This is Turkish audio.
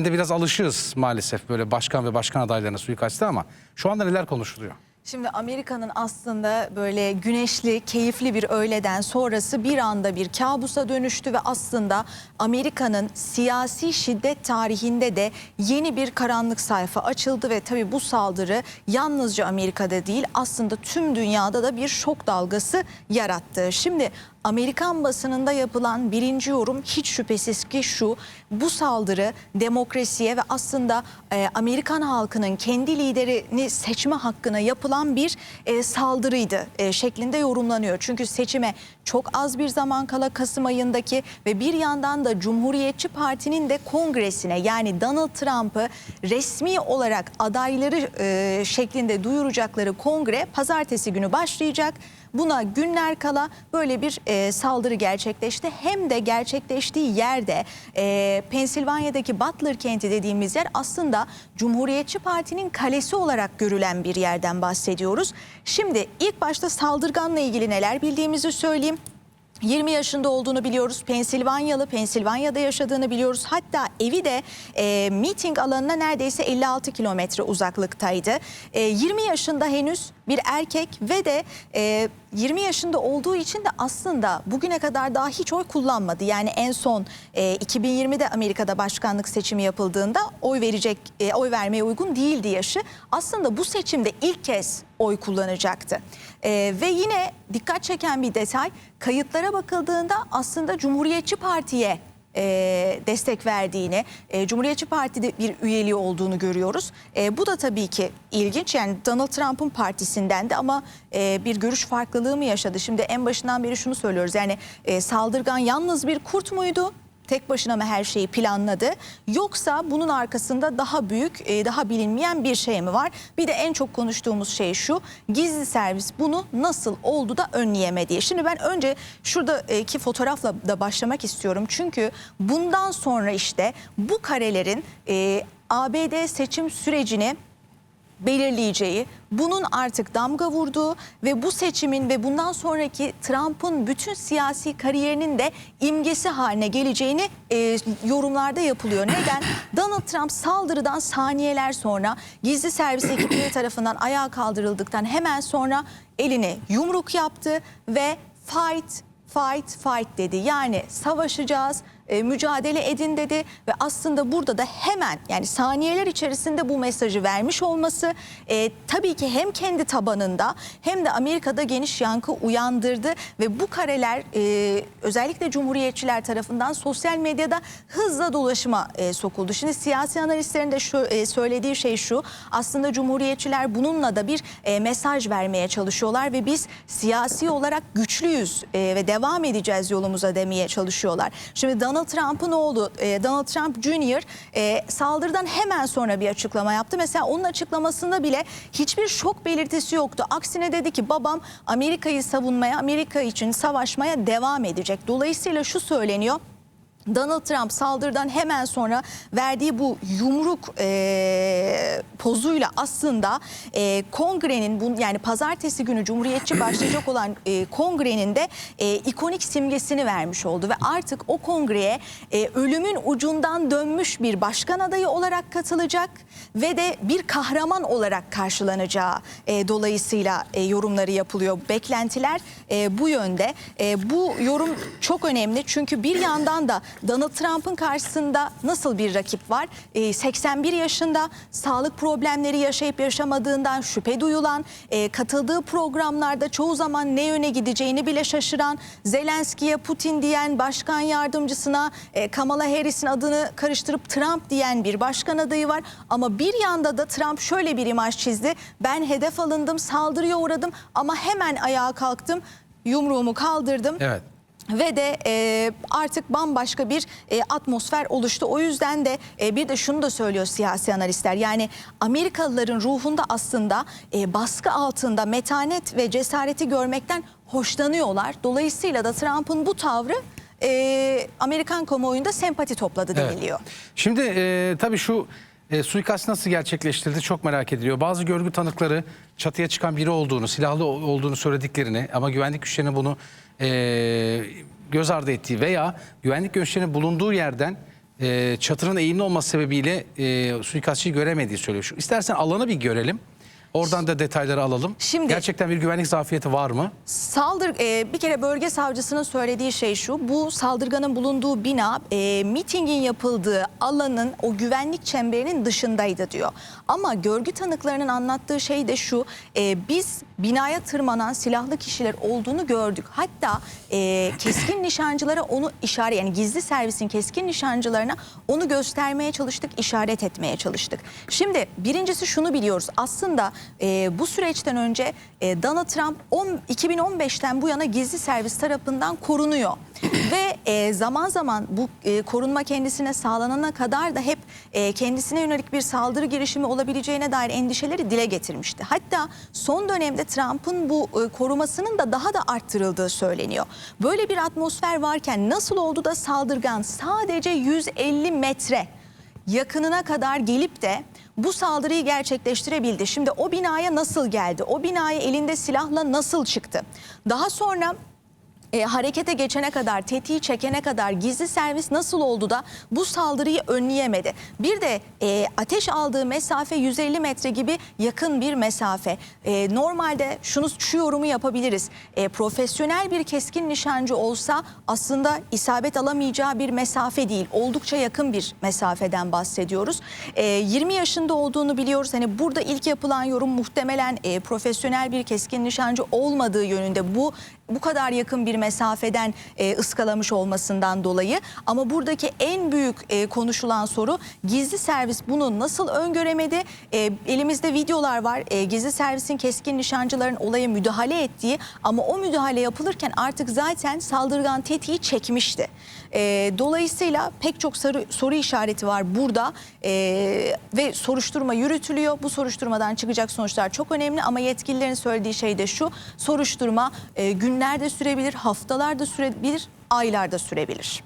de biraz alışığız maalesef böyle başkan ve başkan adaylarına suikastı ama şu anda neler konuşuluyor? Şimdi Amerika'nın aslında böyle güneşli, keyifli bir öğleden sonrası bir anda bir kabusa dönüştü ve aslında Amerika'nın siyasi şiddet tarihinde de yeni bir karanlık sayfa açıldı ve tabii bu saldırı yalnızca Amerika'da değil aslında tüm dünyada da bir şok dalgası yarattı. Şimdi Amerikan basınında yapılan birinci yorum hiç şüphesiz ki şu: bu saldırı demokrasiye ve aslında Amerikan halkının kendi liderini seçme hakkına yapılan bir saldırıydı şeklinde yorumlanıyor. Çünkü seçime çok az bir zaman kala Kasım ayındaki ve bir yandan da Cumhuriyetçi Parti'nin de kongresine, yani Donald Trump'ı resmi olarak adayları şeklinde duyuracakları kongre pazartesi günü başlayacak. Buna günler kala böyle bir saldırı gerçekleşti. Hem de gerçekleştiği yerde Pensilvanya'daki Butler kenti dediğimiz yer aslında Cumhuriyetçi Parti'nin kalesi olarak görülen bir yerden bahsediyoruz. Şimdi ilk başta saldırganla ilgili neler bildiğimizi söyleyeyim. 20 yaşında olduğunu biliyoruz. Pensilvanyalı, Pensilvanya'da yaşadığını biliyoruz. Hatta evi de miting alanına neredeyse 56 kilometre uzaklıktaydı. 20 yaşında henüz bir erkek ve de 20 yaşında olduğu için de aslında bugüne kadar daha hiç oy kullanmadı. Yani en son 2020'de Amerika'da başkanlık seçimi yapıldığında oy vermeye uygun değildi yaşı. Aslında bu seçimde ilk kez oy kullanacaktı. Ve yine dikkat çeken bir detay, kayıtlara bakıldığında aslında Cumhuriyetçi Parti'ye destek verdiğini, Cumhuriyetçi Parti'de bir üyeliği olduğunu görüyoruz. Bu da tabii ki ilginç. Yani Donald Trump'ın partisinden de ama bir görüş farklılığı mı yaşadı? Şimdi en başından beri şunu söylüyoruz. Yani saldırgan yalnız bir kurt muydu? Tek başına mı her şeyi planladı? Yoksa bunun arkasında daha büyük, daha bilinmeyen bir şey mi var? Bir de en çok konuştuğumuz şey şu: gizli servis bunu nasıl oldu da önleyemedi? Şimdi ben önce şuradaki fotoğrafla da başlamak istiyorum. Çünkü bundan sonra işte bu karelerin ABD seçim sürecini belirleyeceği, bunun artık damga vurduğu ve bu seçimin ve bundan sonraki Trump'ın bütün siyasi kariyerinin de imgesi haline geleceğini yorumlarda yapılıyor. Neden? Donald Trump saldırıdan saniyeler sonra gizli servis ekipleri tarafından ayağa kaldırıldıktan hemen sonra eline yumruk yaptı ve fight, fight, fight dedi. Yani savaşacağız, mücadele edin dedi ve aslında burada da hemen, yani saniyeler içerisinde bu mesajı vermiş olması tabii ki hem kendi tabanında hem de Amerika'da geniş yankı uyandırdı ve bu kareler özellikle Cumhuriyetçiler tarafından sosyal medyada hızla dolaşıma sokuldu. Şimdi siyasi analistlerin de söylediği şey şu: aslında Cumhuriyetçiler bununla da bir mesaj vermeye çalışıyorlar ve biz siyasi olarak güçlüyüz ve devam edeceğiz yolumuza demeye çalışıyorlar. Şimdi Donald Trump'ın oğlu Donald Trump Jr. Saldırıdan hemen sonra bir açıklama yaptı. Mesela onun açıklamasında bile hiçbir şok belirtisi yoktu. Aksine dedi ki babam Amerika'yı savunmaya, Amerika için savaşmaya devam edecek. Dolayısıyla şu söyleniyor: Donald Trump saldırıdan hemen sonra verdiği bu yumruk pozuyla aslında kongrenin, yani pazartesi günü Cumhuriyetçi başlayacak olan kongrenin de ikonik simgesini vermiş oldu. Ve artık o kongreye ölümün ucundan dönmüş bir başkan adayı olarak katılacak ve de bir kahraman olarak karşılanacağı dolayısıyla yorumları yapılıyor. Beklentiler bu yönde. Bu yorum çok önemli çünkü bir yandan da Donald Trump'ın karşısında nasıl bir rakip var? 81 yaşında, sağlık problemleri yaşayıp yaşamadığından şüphe duyulan, katıldığı programlarda çoğu zaman ne yöne gideceğini bile şaşıran, Zelenski'ye Putin diyen, başkan yardımcısına Kamala Harris'in adını karıştırıp Trump diyen bir başkan adayı var. Ama bir yanda da Trump şöyle bir imaj çizdi: ben hedef alındım, saldırıya uğradım ama hemen ayağa kalktım, yumruğumu kaldırdım. Evet. Ve de artık bambaşka bir atmosfer oluştu. O yüzden de bir de şunu da söylüyor siyasi analistler. Yani Amerikalıların ruhunda aslında baskı altında metanet ve cesareti görmekten hoşlanıyorlar. Dolayısıyla da Trump'ın bu tavrı Amerikan kamuoyunda sempati topladı deniliyor. Evet. Şimdi tabii şu suikast nasıl gerçekleştirildi çok merak ediliyor. Bazı görgü tanıkları çatıya çıkan biri olduğunu, silahlı olduğunu söylediklerini ama güvenlik güçlerinin bunu göz ardı ettiği veya güvenlik güçlerinin bulunduğu yerden çatının eğimli olması sebebiyle suikastçıyı göremediği söylüyor. İstersen alanı bir görelim. Oradan da detayları alalım. Şimdi- Gerçekten bir güvenlik zafiyeti var mı? Bir kere bölge savcısının söylediği şey şu: bu saldırganın bulunduğu bina mitingin yapıldığı alanın o güvenlik çemberinin dışındaydı diyor. Ama görgü tanıklarının anlattığı şey de şu: biz binaya tırmanan silahlı kişiler olduğunu gördük. Hatta keskin nişancılara onu işaret, yani gizli servisin keskin nişancılarına onu göstermeye çalıştık, işaret etmeye çalıştık. Şimdi birincisi şunu biliyoruz: aslında bu süreçten önce Donald Trump 2015'ten bu yana gizli servis tarafından korunuyor. Ve zaman zaman bu korunma kendisine sağlanana kadar da hep kendisine yönelik bir saldırı girişimi olabileceğine dair endişeleri dile getirmişti. Hatta son dönemde Trump'ın bu korumasının da daha da arttırıldığı söyleniyor. Böyle bir atmosfer varken nasıl oldu da saldırgan sadece 150 metre yakınına kadar gelip de bu saldırıyı gerçekleştirebildi? Şimdi o binaya nasıl geldi? O binaya elinde silahla nasıl çıktı? Daha sonra harekete geçene kadar, tetiği çekene kadar gizli servis nasıl oldu da bu saldırıyı önleyemedi? Bir de ateş aldığı mesafe 150 metre gibi yakın bir mesafe. Normalde şu yorumu yapabiliriz: profesyonel bir keskin nişancı olsa aslında isabet alamayacağı bir mesafe değil. Oldukça yakın bir mesafeden bahsediyoruz. 20 yaşında olduğunu biliyoruz. Hani burada ilk yapılan yorum muhtemelen profesyonel bir keskin nişancı olmadığı yönünde, bu kadar yakın bir mesafeden ıskalamış olmasından dolayı. Ama buradaki en büyük konuşulan soru: gizli servis bunu nasıl öngöremedi? Elimizde videolar var. Gizli servisin keskin nişancıların olaya müdahale ettiği, ama o müdahale yapılırken artık zaten saldırgan tetiği çekmişti. Dolayısıyla pek çok soru işareti var burada ve soruşturma yürütülüyor. Bu soruşturmadan çıkacak sonuçlar çok önemli, ama yetkililerin söylediği şey de şu: soruşturma günlerde sürebilir, haftalarda sürebilir, aylarda sürebilir.